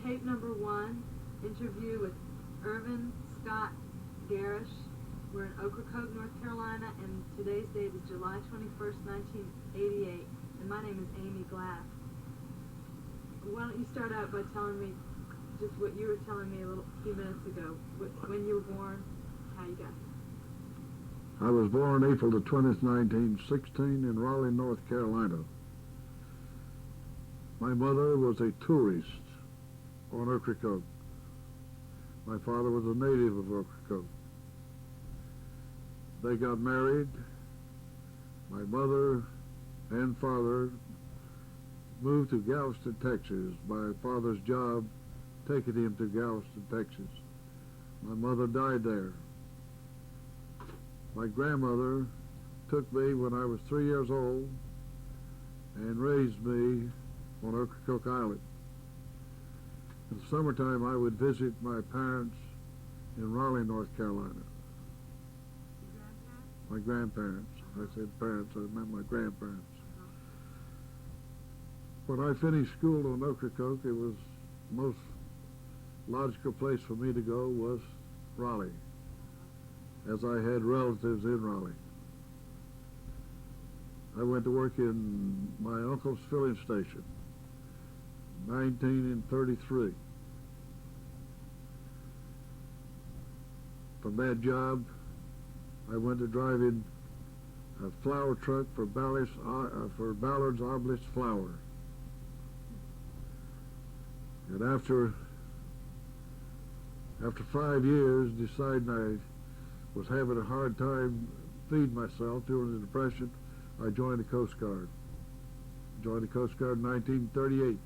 tape number 1, interview with Irvin Garrish. We're in Ocracoke, North Carolina, and today's date is July 21st, 1988, and my name is Amy Glass. Why don't you start out by telling me just what you were telling me a few minutes ago, when you were born, how you got here. I was born April the 20th, 1916 in Raleigh, North Carolina. My mother was a tourist on Ocracoke. My father was a native of Ocracoke. They got married. My mother and father moved to Galveston, Texas. My father's job taking him to Galveston, Texas. My mother died there. My grandmother took me when I was 3 years old and raised me on Ocracoke Island. In the summertime, I would visit my parents in Raleigh, North Carolina. My grandparents. I said parents, I meant my grandparents. When I finished school on Ocracoke, it was the most logical place for me to go was Raleigh, as I had relatives in Raleigh. I went to work in my uncle's filling station, 1933. From that job, I went to driving a flour truck for Ballard's Obelisk Flour. And after 5 years, deciding I was having a hard time feeding myself during the Depression, I joined the Coast Guard. Joined the Coast Guard in 1938.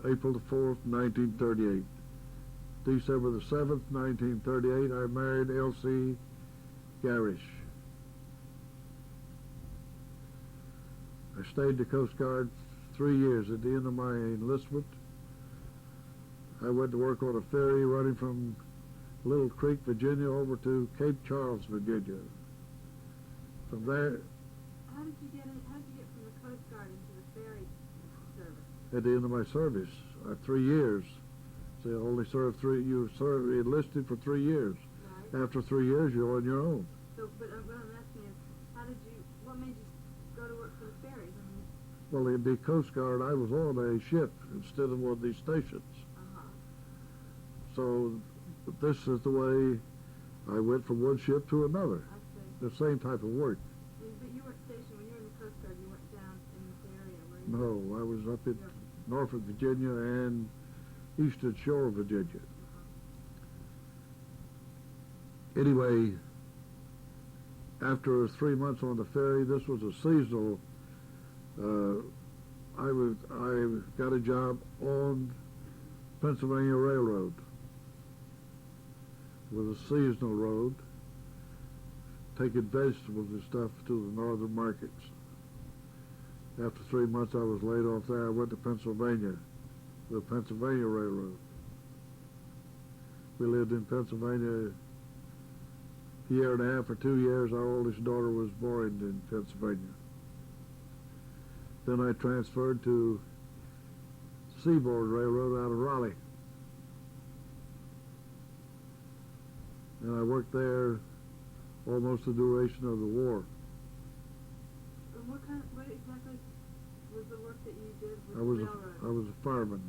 April the 4th, 1938. December the 7th, 1938, I married L.C. Garrish. I stayed in the Coast Guard 3 years. At the end of my enlistment, I went to work on a ferry running from Little Creek, Virginia, over to Cape Charles, Virginia. From there... How did you get from the Coast Guard into the ferry service? At the end of my service, 3 years. They only served enlisted for 3 years. Right. After 3 years, you're on your own. So, but what I'm asking is, what made you go to work for the ferries? I mean, well, in the Coast Guard, I was on a ship instead of one of these stations. So this is the way I went from one ship to another. I see. The same type of work. But you weren't stationed, when you were in the Coast Guard, you weren't down in this area, were you? No, I was up in Norfolk, Virginia, and Eastern Shore, Virginia. Anyway, after 3 months on the ferry, this was a seasonal. I got a job on Pennsylvania Railroad. It was a seasonal road, taking vegetables and stuff to the northern markets. After 3 months, I was laid off there. I went to Pennsylvania, the Pennsylvania Railroad. We lived in Pennsylvania a year and a half or 2 years. Our oldest daughter was born in Pennsylvania. Then I transferred to Seaboard Railroad out of Raleigh. And I worked there almost the duration of the war. What exactly was the work that you did with I the was railroad? I was a fireman.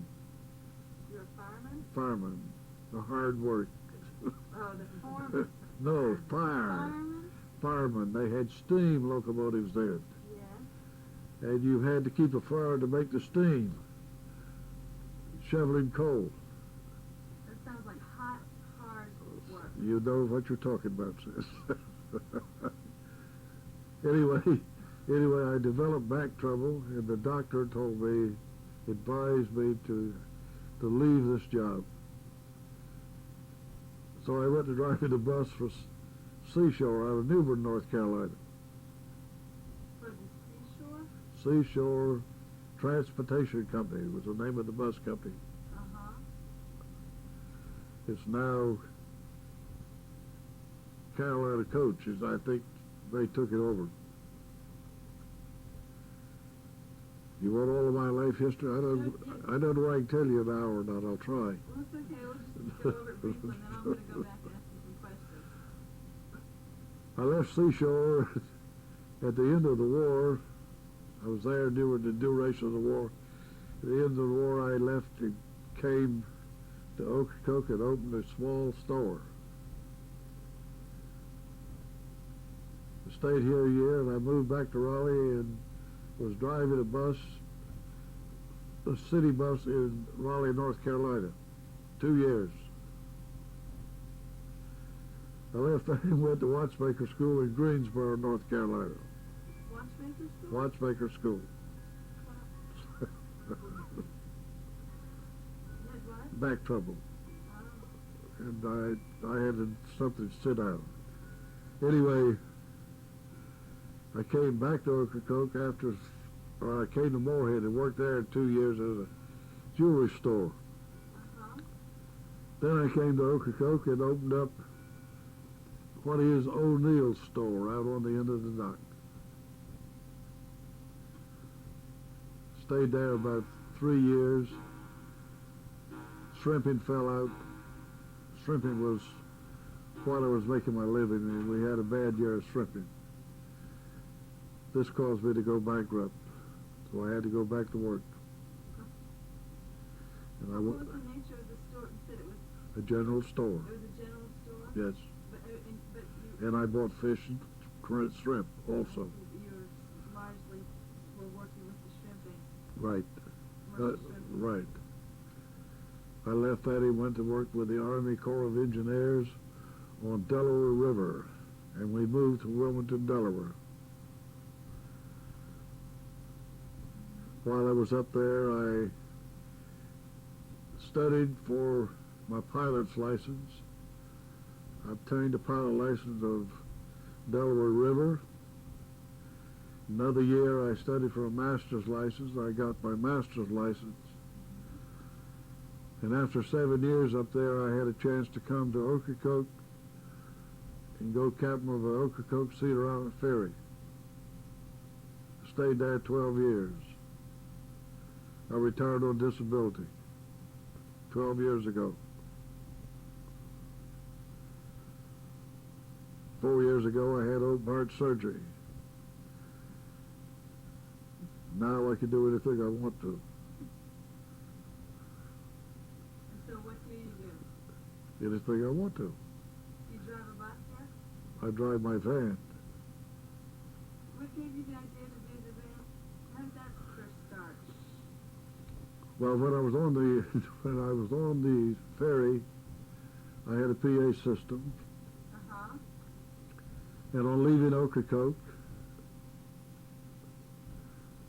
You're a fireman? Fireman. The hard work. Oh, the foreman. No, fire. Fireman? Fireman. They had steam locomotives then. Yeah. And you had to keep a fire to make the steam. Shoveling coal. That sounds like hot, hard work. You know what you're talking about, sis. Anyway, I developed back trouble, and the doctor advised me to leave this job. So I went to driving the bus for Seashore out of New Bern, North Carolina. For the Seashore? Seashore Transportation Company was the name of the bus company. Uh-huh. It's now Carolina Coaches. I think they took it over. You want all of my life history? I don't know whether I can tell you an hour or not. I'll try. Well, it's okay. We'll just go over it briefly, and then I'm going to go back and ask you some questions. I left Seashore at the end of the war. I was there during the duration of the war. At the end of the war, I left and came to Ocracoke and opened a small store. I stayed here a year, and I moved back to Raleigh and was driving a city bus in Raleigh, North Carolina, 2 years. I left there and went to watchmaker school in Greensboro, North Carolina. Watchmaker school? Watchmaker school. You had what? Back trouble. Oh. And I had something to sit down. Anyway, I came back to Ocracoke I came to Moorhead and worked there 2 years at a jewelry store. Uh-huh. Then I came to Ocracoke and opened up what is O'Neill's store out on the end of the dock. Stayed there about 3 years. Shrimping fell out. Shrimping was what I was making my living, and we had a bad year of shrimping. This caused me to go bankrupt, so I had to go back to work. And I What was the nature of the store? You said it was a general store. It was a general store? Yes. But you... And I bought fish and shrimp also. You largely were working with the shrimping. Right. Commercial shrimping. Right. I left that and went to work with the Army Corps of Engineers on Delaware River, and we moved to Wilmington, Delaware. While I was up there, I studied for my pilot's license. I obtained a pilot license of Delaware River. Another year, I studied for a master's license. I got my master's license. And after 7 years up there, I had a chance to come to Ocracoke and go captain of the Ocracoke Cedar Island Ferry. Stayed there 12 years. I retired on disability 12 years ago. 4 years ago, I had open heart surgery. Now I can do anything I want to. And so what do you do? Anything I want to. You drive a bus here? I drive my van. What gave you the idea to do the van? How did that first start? Well, when I was on the ferry, I had a PA system. Uh-huh. And on leaving Ocracoke,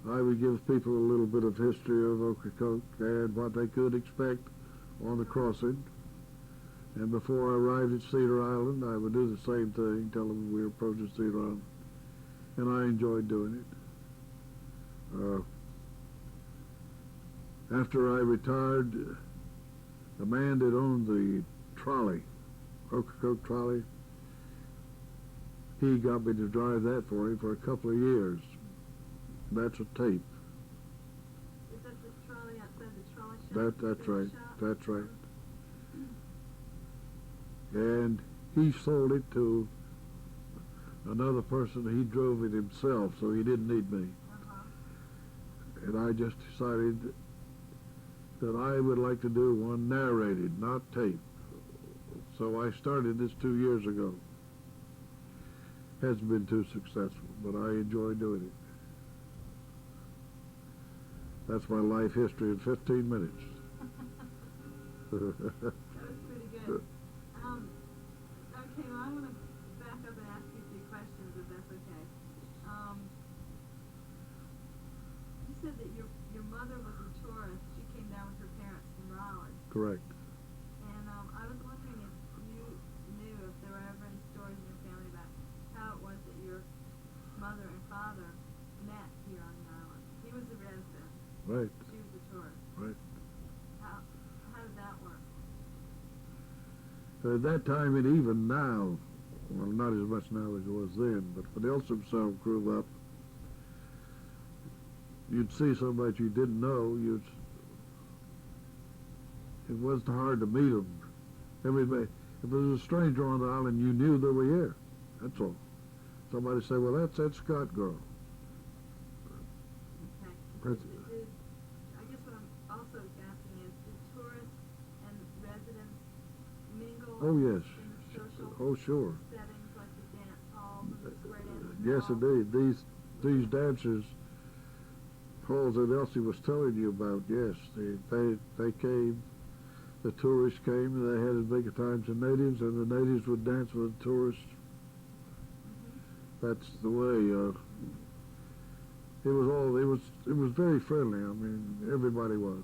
I would give people a little bit of history of Ocracoke and what they could expect on the crossing. And before I arrived at Cedar Island, I would do the same thing, tell them we were approaching Cedar Island. And I enjoyed doing it. After I retired, the man that owned the trolley, Ocracoke trolley, he got me to drive that for him for a couple of years. That's a tape. Is that the trolley outside the trolley shop? That's right. Shop? That's right. And he sold it to another person. He drove it himself, so he didn't need me. Uh-huh. And I just decided that I would like to do one narrated, not tape. So I started this 2 years ago. Hasn't been too successful, but I enjoy doing it. That's my life history in 15 minutes. That was pretty good. Okay, well, I want to back up and ask you a few questions, if that's okay. You said that your mother was a tourist. She came down with her parents from Raleigh. Correct. And I was wondering if you knew if there were ever any stories in your family about how it was that your mother and father met here on the island. He was a resident. Right. She was a tourist. Right. How did that work? At that time, and even now, well, not as much now as it was then, but when Elsa himself grew up, you'd see somebody you didn't know, it wasn't hard to meet them. Everybody, if there was a stranger on the island, you knew they were here. That's all. Somebody say, well, that's that Scott girl. Okay. I guess what I'm also asking is, do tourists and residents mingle Oh, yes. in the social Oh, sure. settings like the dance halls and the square dancing Yes, halls? indeed. These dancers, halls that Elsie was telling you about, yes, they came. The tourists came, and they had as big a time as the natives, and the natives would dance with the tourists. That's the way. It was very friendly. I mean, everybody was.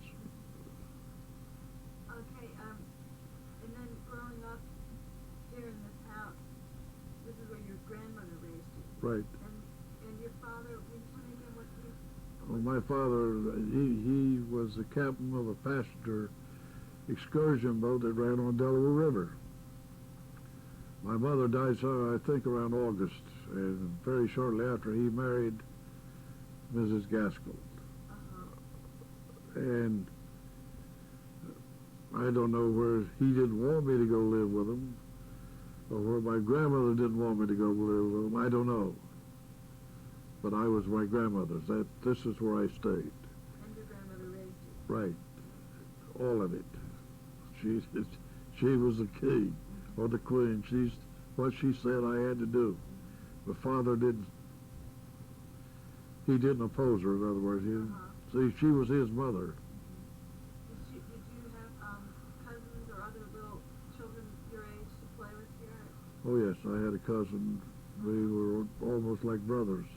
Okay, and then growing up here in this house, this is where your grandmother raised you. Right. And your father, will you tell me again what he... Well, my father, he was the captain of a passenger excursion boat that ran on Delaware River. My mother died, I think, around August, and very shortly after he married Mrs. Gaskell. And I don't know where he didn't want me to go live with him, or where my grandmother didn't want me to go live with him. I don't know. But I was my grandmother's. This is where I stayed. And your grandmother raised you. Right. All of it. She was the king, or the queen. She's what she said I had to do. My father didn't. He didn't oppose her. In other words, see, she was his mother. Did you have cousins or other little children your age to play with here? Oh yes, I had a cousin. We were almost like brothers.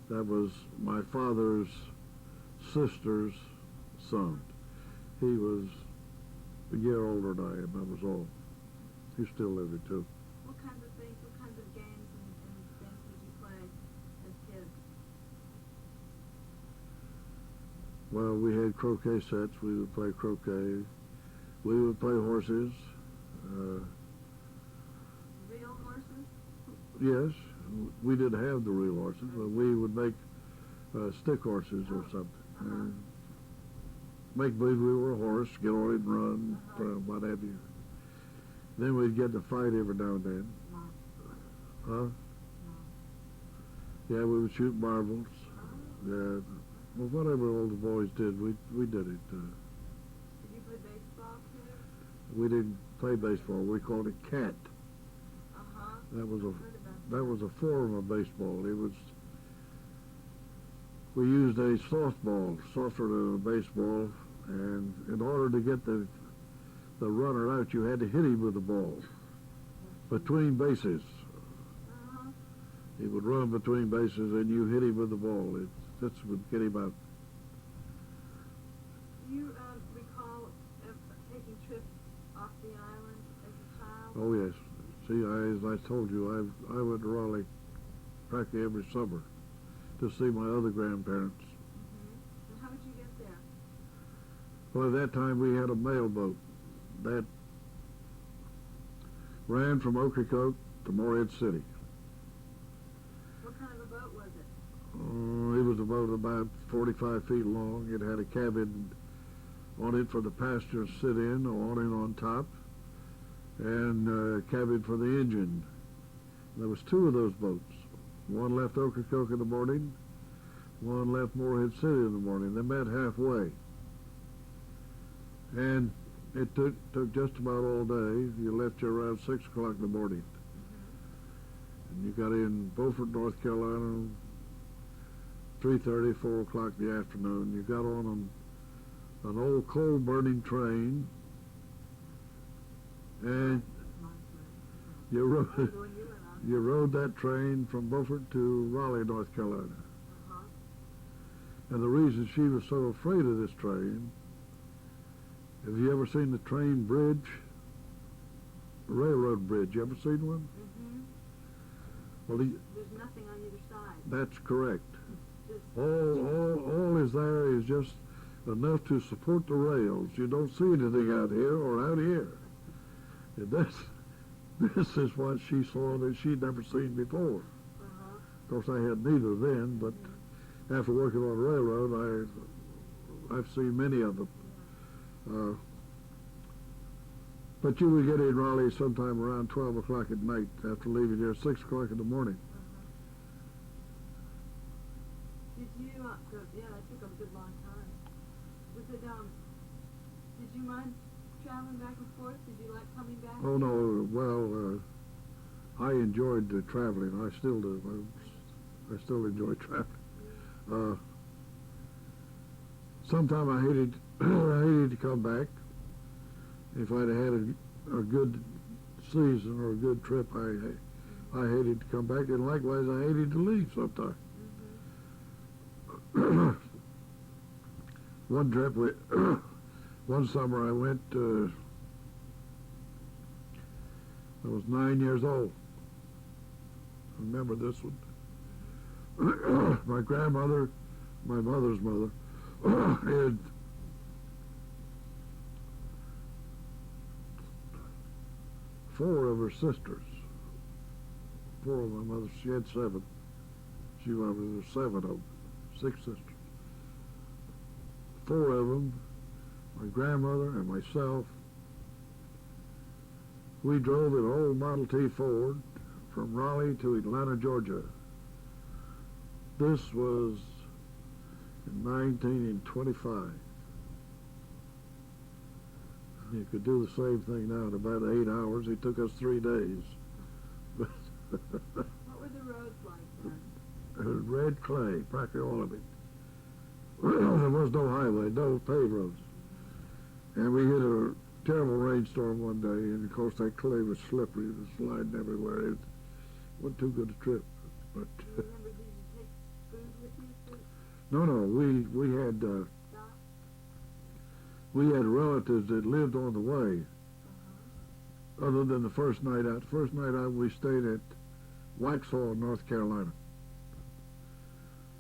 That was my father's sister's son. He was a year older than I am, that was all. He's still living too. What kinds of things, what kinds of games and things did you play as kids? Well, we had croquet sets. We would play croquet. We would play horses. Real horses? Yes, we didn't have the real horses, but we would make stick horses or something. Make believe we were a horse, get on it and run, what have you. Then we'd get in a fight every now and then. Huh? Yeah, we would shoot marbles. Well, whatever all the boys did, we did it. Did you play baseball too? We didn't play baseball. We called it cat. That was a form of baseball. We used a softball, softer than a baseball, and in order to get the runner out, you had to hit him with the ball between bases. He would run between bases, and you hit him with the ball. This would get him out. Do you recall taking trips off the island as a child? Oh yes. See, as I told you, I went to Raleigh practically every summer to see my other grandparents. And how would you get there? Well, at that time we had a mail boat that ran from Ocracoke to Morehead City. What kind of a boat was it? It was a boat about 45 feet long. It had a cabin on it for the passengers to sit in, or awning on top, and a cabin for the engine. There was two of those boats. One left Ocracoke in the morning, one left Morehead City in the morning. They met halfway. And it took just about all day. You left you around 6 o'clock in the morning. And you got in Beaufort, North Carolina, 3:30, 4 o'clock in the afternoon. You got on an old coal-burning train, and you rode that train from Beaufort to Raleigh, North Carolina. And the reason she was so afraid of this train, have you ever seen the train bridge? Railroad bridge, you ever seen one? Well, there's nothing on either side. That's correct. Just All is there is just enough to support the rails. You don't see anything out here or out here. And this is what she saw that she'd never seen before. Of course, I had neither then, but after working on a railroad, I've seen many of them. But you would get in Raleigh sometime around 12 o'clock at night after leaving here, 6 o'clock in the morning. Did you, yeah, that took a good long time. Was it, did you mind traveling back and forth? Did you like coming back? Oh, no, well, I enjoyed traveling. I still do. I still enjoy traveling. Sometime I hated to come back. If I'd had a good season or a good trip, I hated to come back, and likewise I hated to leave sometime. One trip, one summer I went, I was 9 years old. I remember this one. My grandmother, my mother's mother, had 4 of her sisters. 4 of my mother, she had 7. She was 7 of them, 6 sisters. 4 of them, my grandmother and myself, we drove an old Model T Ford from Raleigh to Atlanta, Georgia. This was in 1925. You could do the same thing now in about 8 hours. It took us 3 days. What were the roads like then? Red clay, practically all of it. There was no highway, no paved roads. And we hit a terrible rainstorm one day, and of course that clay was slippery. It was sliding everywhere. It wasn't too good a trip. But Do you remember, did you take food with you? no, we had relatives that lived on the way. Other than the first night out. The first night out we stayed at Waxhaw, North Carolina.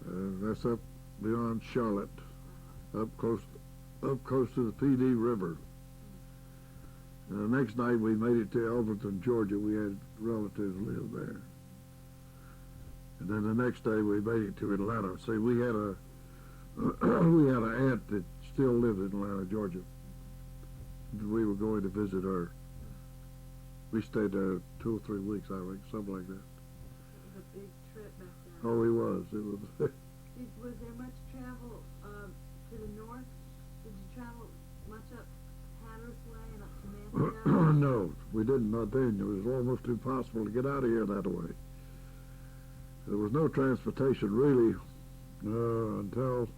That's up beyond Charlotte, up close to the PD River. And the next night we made it to Elberton, Georgia. We had relatives live there. And then the next day we made it to Atlanta. See, we had an aunt that still lived in Atlanta, Georgia. We were going to visit her. We stayed there 2 or 3 weeks, I think, something like that. It was a big trip back then. Oh, it was. Was there much travel to the north? Did you travel much up Hatteras Way and up to Mansfield? No, we didn't, not then. It was almost impossible to get out of here that way. There was no transportation, really, until,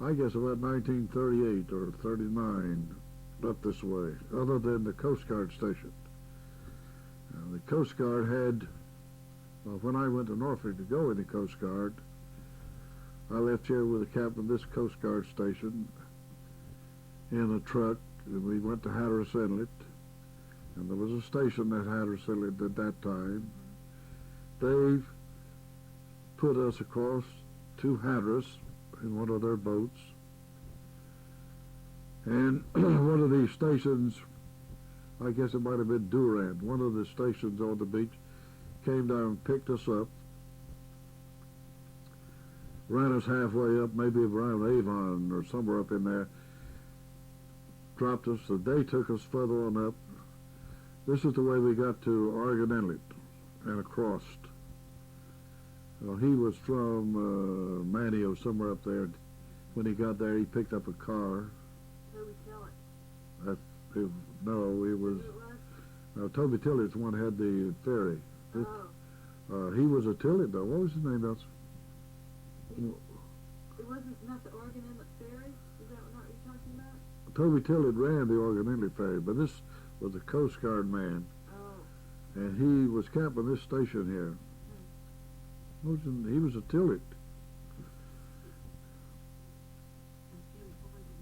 I guess, about 1938 or 39, up this way, other than the Coast Guard station. The Coast Guard had, well, when I went to Norfolk to go in the Coast Guard, I left here with the captain of this Coast Guard station in a truck, and we went to Hatteras Inlet, and there was a station at Hatteras Inlet at that time. Dave put us across to Hatteras in one of their boats, and one of these stations, I guess it might have been Durand, one of the stations on the beach, came down and picked us up, ran us halfway up, maybe around Avon or somewhere up in there, dropped us, so they took us further on up. This is the way we got to Oregon Inlet and across. Well, he was from Manio, somewhere up there. When he got there, he picked up a car. Toby Tillett. No, it was... Toby Tillett's one had the ferry. He was a Tillett, though. What was his name else? It wasn't not the Oregon Inlet Ferry? Is that what you're talking about? Toby Tillett ran the Oregon Inlet Ferry, but this was a Coast Guard man. Oh. And he was camping this station here. He was a Tillett.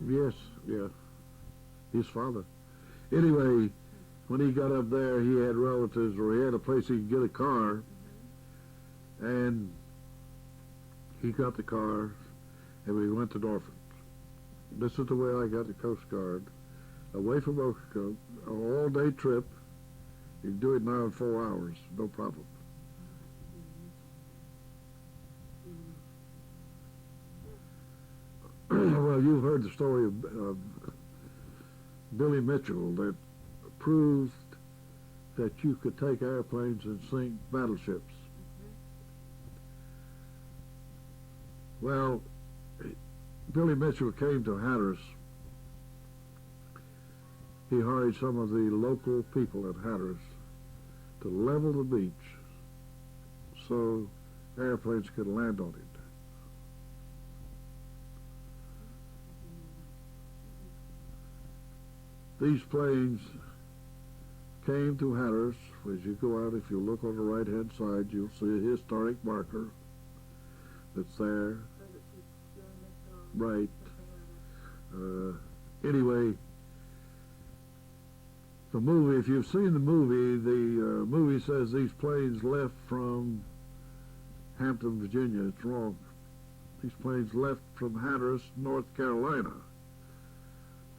Yes, yeah. His father. Anyway, when he got up there, he had relatives, or he had a place he could get a car, and he got the car, and we went to Norfolk. This is the way I got the Coast Guard, away from Ocracoke, an all-day trip. You can do it now in 4 hours, no problem. Well, you've heard the story of Billy Mitchell that proved that you could take airplanes and sink battleships. Well, Billy Mitchell came to Hatteras. He hired some of the local people at Hatteras to level the beach so airplanes could land on it. These planes came to Hatteras. As you go out, if you look on the right-hand side, you'll see a historic marker that's there. Right. Anyway, the movie, if you've seen the movie says these planes left from Hampton, Virginia. It's wrong. These planes left from Hatteras, North Carolina.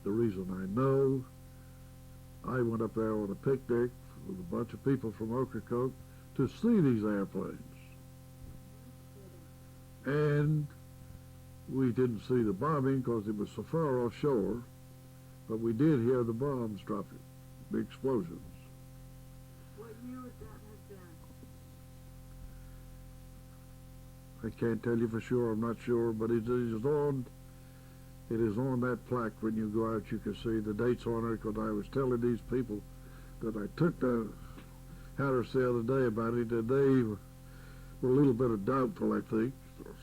The reason I know, I went up there on a picnic with a bunch of people from Ocracoke to see these airplanes. And we didn't see the bombing because it was so far offshore, but we did hear the bombs dropping, the explosions. What year would that have been? I can't tell you for sure, I'm not sure, but it is on that plaque. When you go out, you can see the dates on it, because I was telling these people that I took the Hatteras the other day about it, and they were a little bit of doubtful, I think.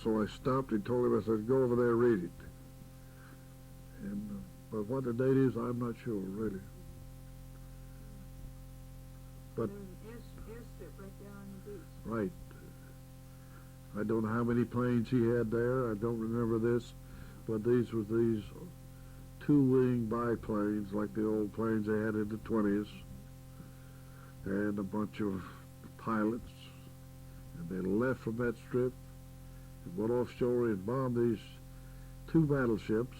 So I stopped and told him, I said, go over there and read it. And but what the date is, I'm not sure, really. But There's an airstrip right there on the beach. right. I don't know how many planes he had there. I don't remember this, but these were these two-wing biplanes like the old planes they had in the 20s, and a bunch of pilots. And they left from that strip and went offshore and bombed these two battleships.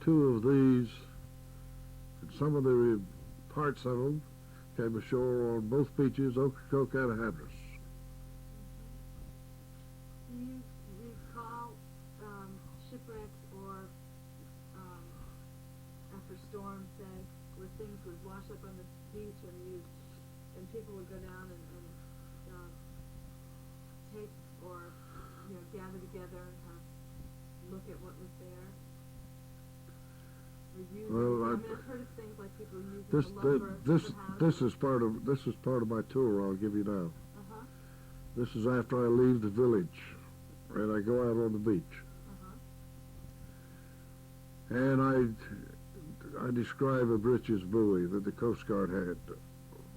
Two of these, and some of the parts of them, came ashore on both beaches, Ocracoke and Hatteras. Do you recall shipwrecks or after storms, say, where things would wash up on the beach and people would go down and take or gather together and kind of look at what was there? Well, I've heard of things like people using the lumber for houses. This is part of my tour. I'll give you now. Uh-huh. This is after I leave the village, and I go out on the beach. Uh-huh. And I describe a britches buoy that the Coast Guard had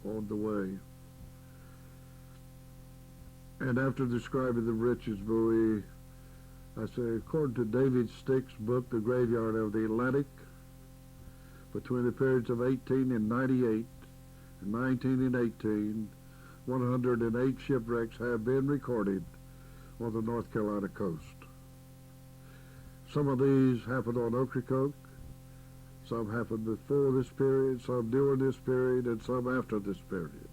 on the way. And after describing the britches buoy, I say, according to David Stick's book, The Graveyard of the Atlantic, between the periods of 1898 and 1918, 108 shipwrecks have been recorded on the North Carolina coast. Some of these happened on Ocracoke, some happened before this period, some during this period, and some after this period.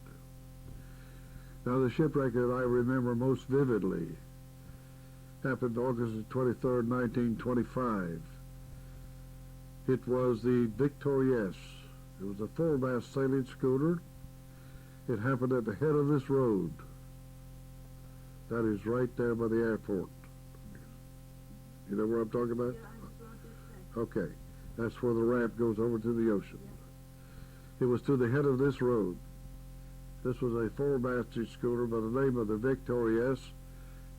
Now, the shipwreck that I remember most vividly happened August 23rd, 1925. It was the Victorious. It was a full-mast sailing schooner. It happened at the head of this road. That is right there by the airport. You know where I'm talking about? Yeah, I just wrote this thing. Okay. That's where the ramp goes over to the ocean. Yeah. It was to the head of this road. This was a full-masted schooner by the name of the Victorious.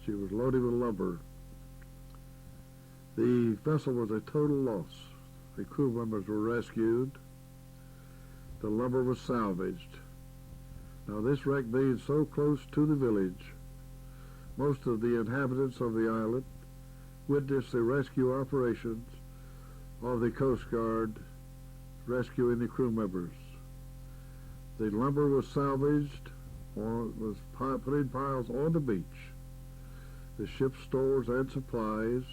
She was loaded with lumber. The vessel was a total loss. The crew members were rescued. The lumber was salvaged. Now, this wreck being so close to the village, most of the inhabitants of the island witnessed the rescue operations of the Coast Guard rescuing the crew members. The lumber was salvaged, or was put in piles on the beach. The ship's stores and supplies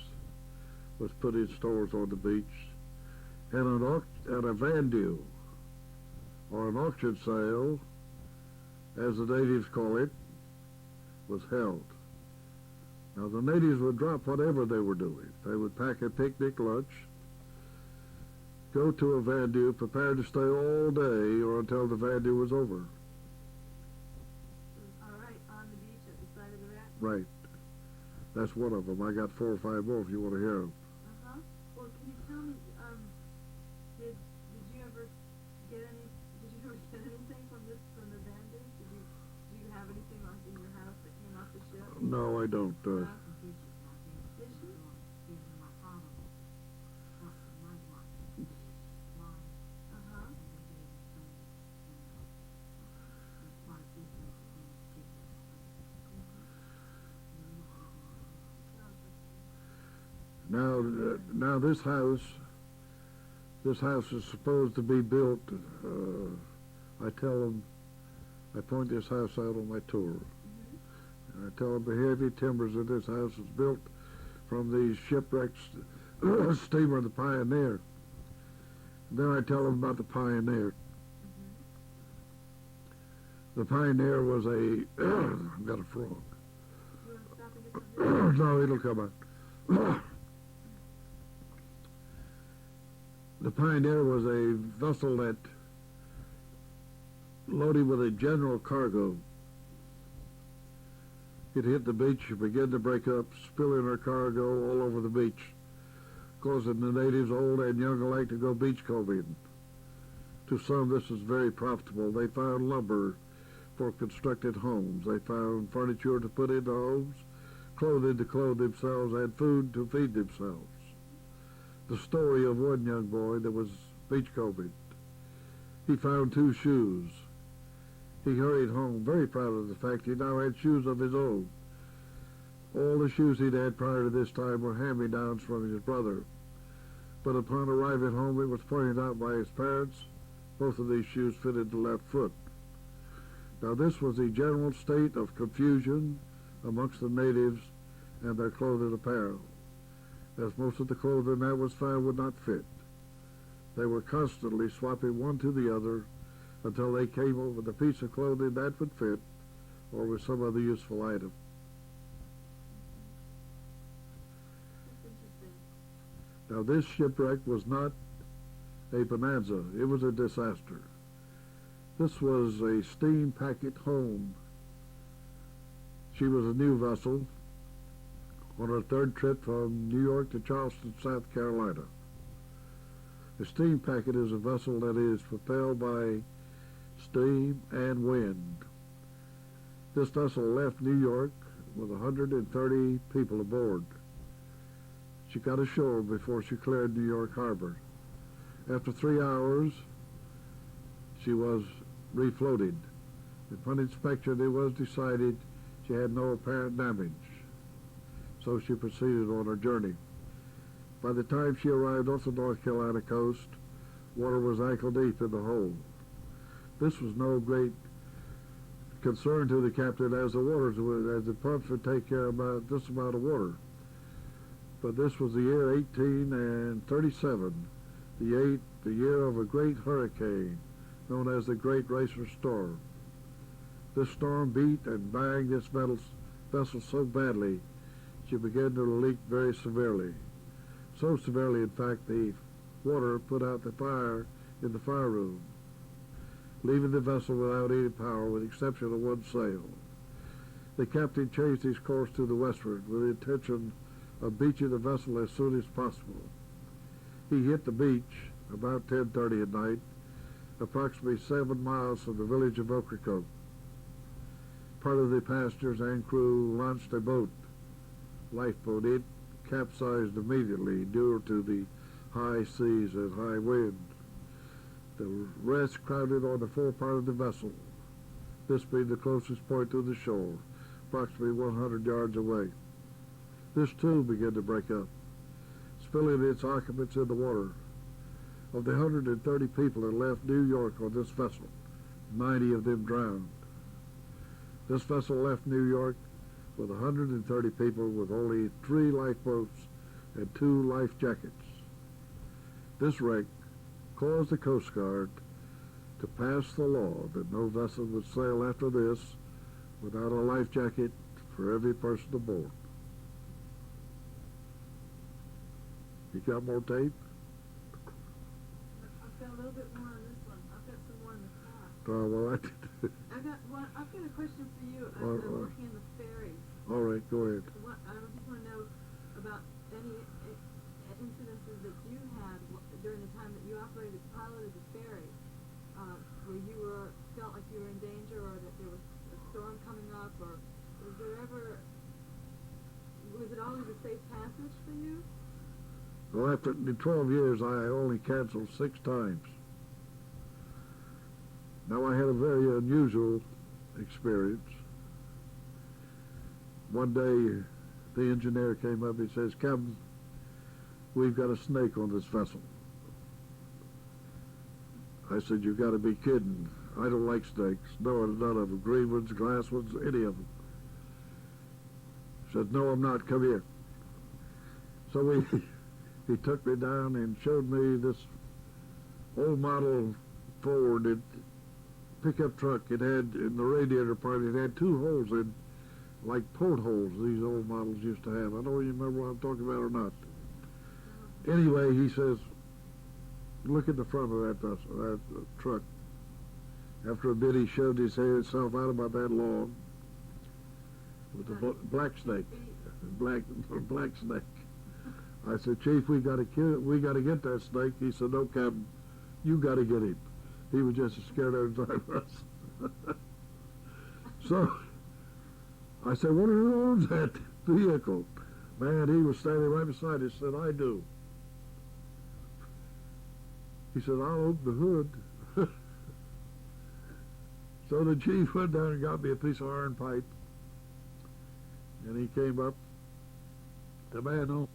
was put in stores on the beach, and a venue, or an auction sale, as the natives call it, was held. Now, the natives would drop whatever they were doing. They would pack a picnic lunch, go to a venue, prepared to stay all day or until the venue was over. All right, on the beach at the side of the wreck? Right. That's one of them. I got 4 or 5 more if you want to hear them. Uh-huh. Well, can you tell me, did you ever get anything from the bandits? Do you have anything like in your house that came off the ship? No, I don't. Dishes? Uh-huh. Now this house is supposed to be built. I tell them, I point this house out on my tour. And I tell them the heavy timbers of this house is built from these shipwrecks steamer, the Pioneer. And then I tell them about the Pioneer. The Pioneer was a, I've got a frog. You want to stop and get some No, it'll come out. The Pioneer was a vessel that loaded with a general cargo. It hit the beach, began to break up, spilling her cargo all over the beach, causing the natives, old and young alike, to go beach combing. To some, this was very profitable. They found lumber for constructed homes. They found furniture to put into homes, clothing to clothe themselves, and food to feed themselves. The story of one young boy that was beachcombing. He found 2 shoes. He hurried home, very proud of the fact he now had shoes of his own. All the shoes he'd had prior to this time were hand-me-downs from his brother. But upon arriving home, it was pointed out by his parents, both of these shoes fitted the left foot. Now this was the general state of confusion amongst the natives and their clothing apparel, as most of the clothing that was found would not fit. They were constantly swapping one to the other until they came over with a piece of clothing that would fit or with some other useful item. That's interesting. Now this shipwreck was not a bonanza, it was a disaster. This was a steam packet home. She was a new vessel on her 3rd trip from New York to Charleston, South Carolina. A steam packet is a vessel that is propelled by steam and wind. This vessel left New York with 130 people aboard. She got ashore before she cleared New York Harbor. After 3 hours, she was refloated. Upon inspection, it was decided she had no apparent damage. So she proceeded on her journey. By the time she arrived off the North Carolina coast, water was ankle deep in the hold. This was no great concern to the captain, as the pumps would take care of about this amount of water. But this was the year 1837, the year of a great hurricane known as the Great Racer Storm. This storm beat and banged this vessel so badly she began to leak very severely. So severely, in fact, the water put out the fire in the fire room, leaving the vessel without any power with the exception of one sail. The captain changed his course to the westward with the intention of beaching the vessel as soon as possible. He hit the beach about 10:30 at night, approximately 7 miles from the village of Ocracoke. Part of the passengers and crew launched a lifeboat. It capsized immediately due to the high seas and high wind. The rest crowded on the forepart of the vessel, this being the closest point to the shore, approximately 100 yards away. This too began to break up, spilling its occupants in the water. Of the 130 people that left New York on this vessel, 90 of them drowned. This vessel left New York with 130 people with only 3 lifeboats and 2 life jackets. This wreck caused the Coast Guard to pass the law that no vessel would sail after this without a life jacket for every person aboard. You got more tape? I've got a little bit more on this one. I've got some more in the top. Oh, well, I've got a question for you. All I'm right. working in the ferry. all right, go ahead. I just want to know about any incidences that you had during the time that you piloted the ferry, where you felt like you were in danger, or that there was a storm coming up, or was it always a safe passage for you? Well, after the 12 years, I only canceled 6 times. Now, I had a very unusual experience. One day, the engineer came up, he says, "Captain, we've got a snake on this vessel." I said, "You got to be kidding. I don't like snakes. No, none of them. Green ones, glass ones, any of them." He said, "No, I'm not. Come here." So he took me down and showed me this old model Ford pickup truck. It had, in the radiator part, it had 2 holes in, like portholes these old models used to have. I don't even remember what I'm talking about or not. Anyway, he says, "Look at the front of that truck." After a bit, he shoved himself out about that long with a black snake, black snake. I said, "Chief, we got to get that snake." He said, "No, Captain, you got to get him." He was just as scared as I was. So I said, "What owns that vehicle?" Man, he was standing right beside us. He said, "I do." He said, "I'll open the hood." So the chief went down and got me a piece of iron pipe, and he came up. The man